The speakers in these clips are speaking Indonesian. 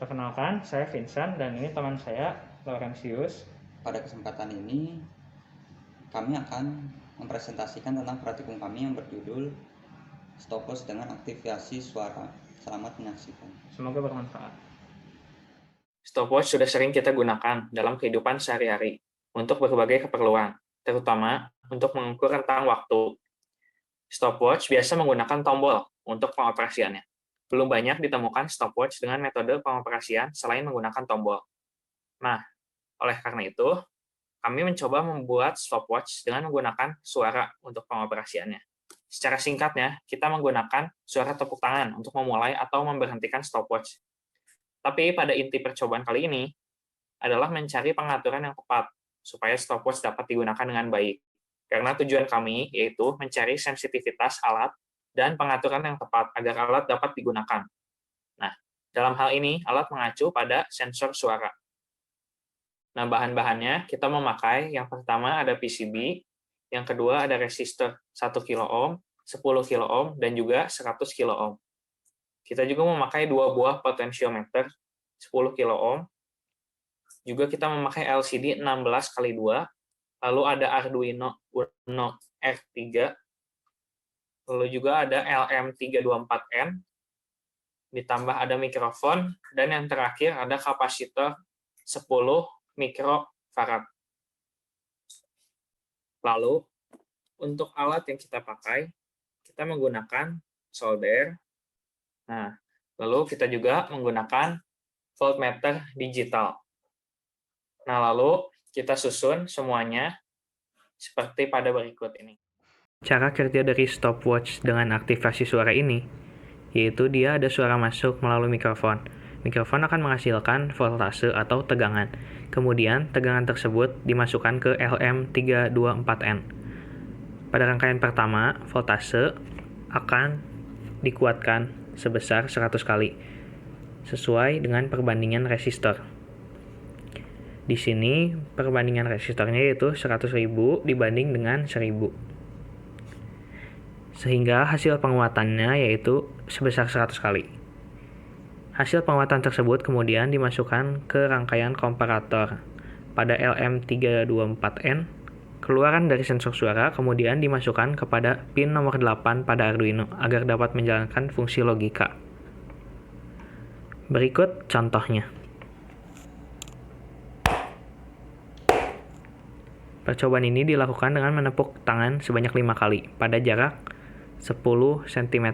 Perkenalkan, saya Vincent dan ini teman saya, Laurentius. Pada kesempatan ini, kami akan mempresentasikan tentang praktikum kami yang berjudul Stopwatch dengan aktivasi suara. Selamat menyaksikan. Semoga bermanfaat. Stopwatch sudah sering kita gunakan dalam kehidupan sehari-hari untuk berbagai keperluan, terutama untuk mengukur rentang waktu. Stopwatch biasa menggunakan tombol untuk pengoperasiannya. Belum banyak ditemukan stopwatch dengan metode pengoperasian selain menggunakan tombol. Nah, oleh karena itu, kami mencoba membuat stopwatch dengan menggunakan suara untuk pengoperasiannya. Secara singkatnya, kita menggunakan suara tepuk tangan untuk memulai atau memberhentikan stopwatch. Tapi pada inti percobaan kali ini adalah mencari pengaturan yang tepat supaya stopwatch dapat digunakan dengan baik. Karena tujuan kami yaitu mencari sensitivitas alat dan pengaturan yang tepat agar alat dapat digunakan. Nah, dalam hal ini alat mengacu pada sensor suara. Nah, bahan-bahannya kita memakai yang pertama ada PCB, yang kedua ada resistor 1 kilo ohm, 10 kilo ohm, dan juga 100 kilo ohm. Kita juga memakai 2 buah potentiometer 10 kilo ohm. Juga kita memakai LCD 16x2, lalu ada Arduino Uno R3, lalu juga ada LM324N, ditambah ada mikrofon, dan yang terakhir ada kapasitor 10 mikrofarad. Lalu, untuk alat yang kita pakai, kita menggunakan solder. Nah, lalu kita juga menggunakan voltmeter digital. Nah, lalu kita susun semuanya seperti pada berikut ini. Cara kerja dari stopwatch dengan aktivasi suara ini, yaitu dia ada suara masuk melalui mikrofon. Mikrofon akan menghasilkan voltase atau tegangan. Kemudian, tegangan tersebut dimasukkan ke LM324N. Pada rangkaian pertama, voltase akan dikuatkan sebesar 100 kali, sesuai dengan perbandingan resistor. Di sini, perbandingan resistornya yaitu 100.000 dibanding dengan 1.000. Sehingga hasil penguatannya yaitu sebesar 100 kali. Hasil penguatan tersebut kemudian dimasukkan ke rangkaian komparator pada LM324N, keluaran dari sensor suara kemudian dimasukkan kepada pin nomor 8 pada Arduino agar dapat menjalankan fungsi logika. Berikut contohnya. Percobaan ini dilakukan dengan menepuk tangan sebanyak 5 kali pada jarak 10 cm.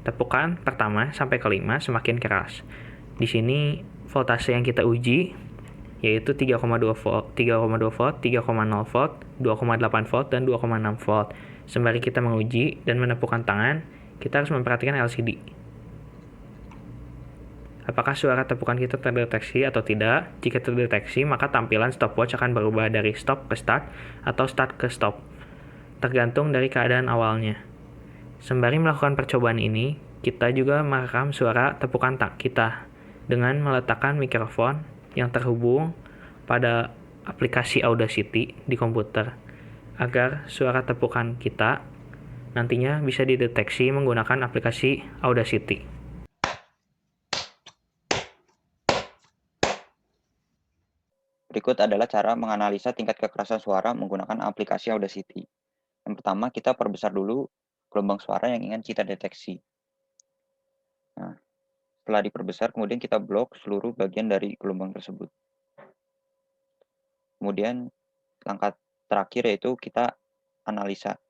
Tepukan pertama sampai kelima semakin keras. Di sini voltase yang kita uji yaitu 3,2 volt, 3,0 volt, 2,8 volt, dan 2,6 volt. Sembari kita menguji dan menepukkan tangan, kita harus memperhatikan LCD. Apakah suara tepukan kita terdeteksi atau tidak? Jika terdeteksi, maka tampilan stopwatch akan berubah dari stop ke start atau start ke stop, tergantung dari keadaan awalnya. Sembari melakukan percobaan ini, kita juga merekam suara tepukan kita dengan meletakkan mikrofon yang terhubung pada aplikasi Audacity di komputer, agar suara tepukan kita nantinya bisa dideteksi menggunakan aplikasi Audacity. Berikut adalah cara menganalisa tingkat kekerasan suara menggunakan aplikasi Audacity. Yang pertama, kita perbesar dulu gelombang suara yang ingin kita deteksi. Nah, setelah diperbesar, kemudian kita blok seluruh bagian dari gelombang tersebut. Kemudian, langkah terakhir yaitu kita analisa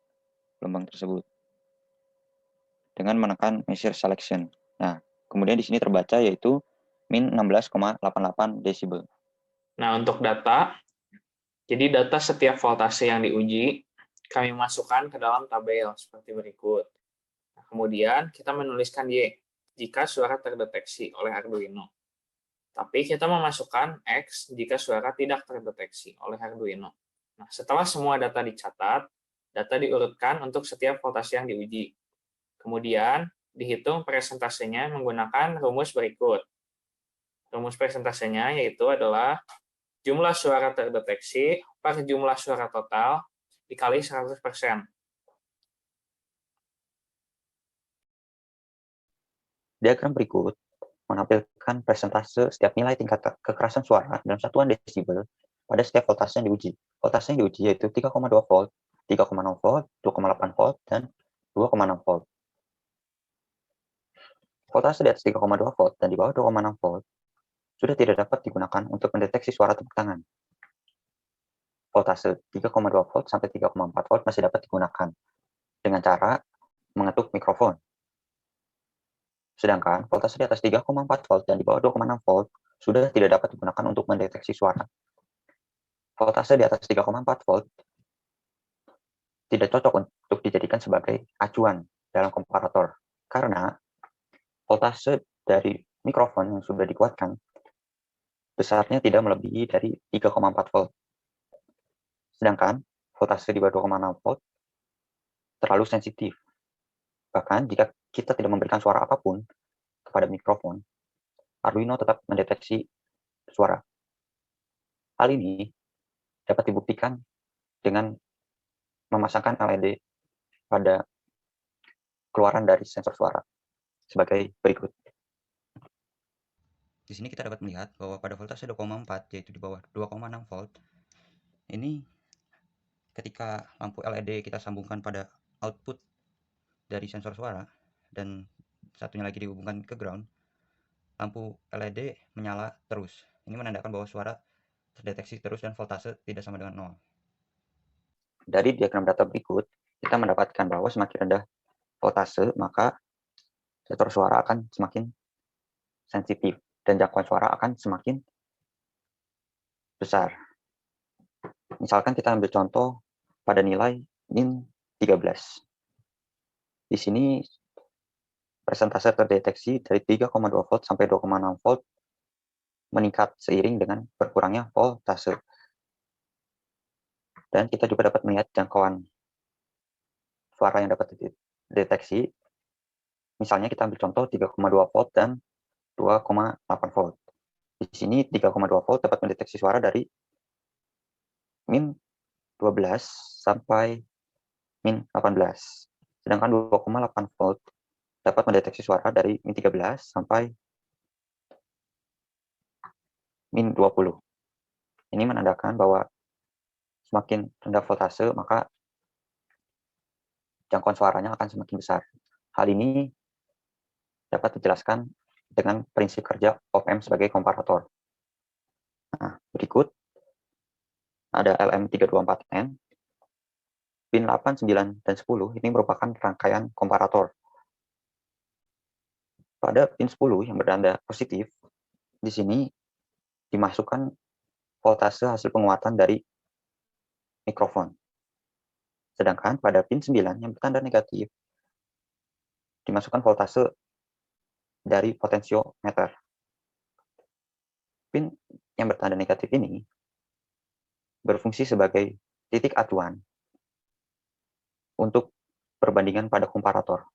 gelombang tersebut dengan menekan measure selection. Nah, kemudian di sini terbaca yaitu min 16,88 desibel. Nah, untuk data, jadi data setiap voltase yang diuji, kami masukkan ke dalam tabel seperti berikut. Nah, kemudian kita menuliskan Y jika suara terdeteksi oleh Arduino. Tapi kita memasukkan X jika suara tidak terdeteksi oleh Arduino. Nah, setelah semua data dicatat, data diurutkan untuk setiap voltase yang diuji. Kemudian, dihitung presentasenya menggunakan rumus berikut. Rumus presentasenya yaitu adalah jumlah suara terdeteksi per jumlah suara total dikali 100%. Diagram berikut menampilkan persentase setiap nilai tingkat kekerasan suara dalam satuan desibel pada setiap voltase yang diuji. Voltase yang diuji yaitu 3,2 volt, 3,0 volt, 2,8 volt, dan 2,6 volt. Voltase di atas 3,2 volt dan di bawah 2,6 volt sudah tidak dapat digunakan untuk mendeteksi suara tepuk tangan. Voltase 3,2 volt sampai 3,4 volt masih dapat digunakan dengan cara mengetuk mikrofon. Sedangkan voltase di atas 3,4 volt dan di bawah 2,6 volt sudah tidak dapat digunakan untuk mendeteksi suara. Voltase di atas 3,4 volt tidak cocok untuk dijadikan sebagai acuan dalam komparator karena voltase dari mikrofon yang sudah dikuatkan besarnya tidak melebihi dari 3,4 volt. Sedangkan voltase di bawah 2,6 volt terlalu sensitif. Bahkan jika kita tidak memberikan suara apapun kepada mikrofon, Arduino tetap mendeteksi suara. Hal ini dapat dibuktikan dengan memasangkan LED pada keluaran dari sensor suara sebagai berikut. Di sini kita dapat melihat bahwa pada voltase 2,4 yaitu di bawah 2,6 volt, ini ketika lampu LED kita sambungkan pada output dari sensor suara dan satunya lagi dihubungkan ke ground, lampu LED menyala terus. Ini menandakan bahwa suara terdeteksi terus dan voltase tidak sama dengan 0. Dari diagram data berikut, kita mendapatkan bahwa semakin rendah voltase, maka sensor suara akan semakin sensitif dan jangkauan suara akan semakin besar. Misalkan kita ambil contoh pada nilai min 13. Di sini persentase terdeteksi dari 3,2 volt sampai 2,6 volt meningkat seiring dengan berkurangnya voltase. Dan kita juga dapat melihat jangkauan suara yang dapat dideteksi. Misalnya kita ambil contoh 3,2 volt dan 2,8 volt. Di sini 3,2 volt dapat mendeteksi suara dari min 12 sampai min 18. Sedangkan 2,8 volt dapat mendeteksi suara dari min 13 sampai min 20. Ini menandakan bahwa semakin rendah voltase, maka jangkauan suaranya akan semakin besar. Hal ini dapat dijelaskan dengan prinsip kerja op-amp sebagai komparator. Nah, berikut ada LM324N, pin 8, 9, dan 10 ini merupakan rangkaian komparator. Pada pin 10 yang bertanda positif, di sini dimasukkan voltase hasil penguatan dari mikrofon. Sedangkan pada pin 9 yang bertanda negatif, dimasukkan voltase dari potensiometer. Pin yang bertanda negatif ini berfungsi sebagai titik acuan untuk perbandingan pada komparator.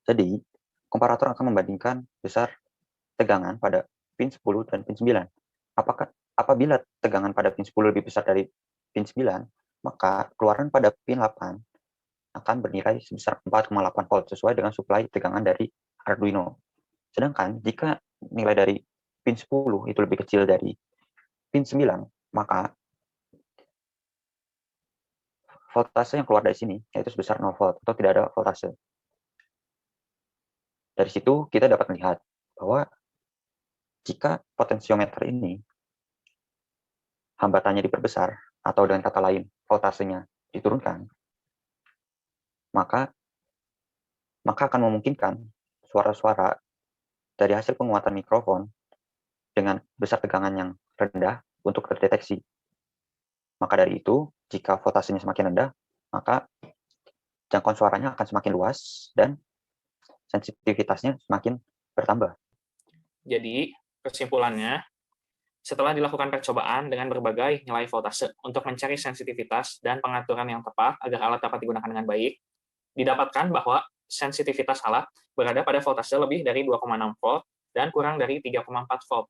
Jadi, komparator akan membandingkan besar tegangan pada pin 10 dan pin 9. Apabila tegangan pada pin 10 lebih besar dari pin 9, maka keluaran pada pin 8 akan bernilai sebesar 4,8 volt sesuai dengan suplai tegangan dari Arduino. Sedangkan jika nilai dari pin 10 itu lebih kecil dari pin 9, maka voltase yang keluar dari sini yaitu sebesar 0 volt atau tidak ada voltase. Dari situ kita dapat melihat bahwa jika potensiometer ini hambatannya diperbesar atau dengan kata lain voltasenya diturunkan, maka akan memungkinkan suara-suara dari hasil penguatan mikrofon dengan besar tegangan yang rendah untuk terdeteksi. Maka dari itu, jika voltasenya semakin rendah, maka jangkauan suaranya akan semakin luas dan sensitivitasnya semakin bertambah. Jadi, kesimpulannya, setelah dilakukan percobaan dengan berbagai nilai voltase untuk mencari sensitivitas dan pengaturan yang tepat agar alat dapat digunakan dengan baik, didapatkan bahwa sensitivitas alat berada pada voltase lebih dari 2,6 volt dan kurang dari 3,4 volt.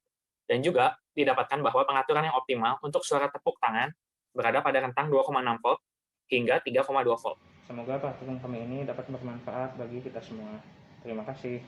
Dan juga didapatkan bahwa pengaturan yang optimal untuk suara tepuk tangan berada pada rentang 2,6 volt hingga 3,2 volt. Semoga pengetahuan kami ini dapat bermanfaat bagi kita semua. Terima kasih.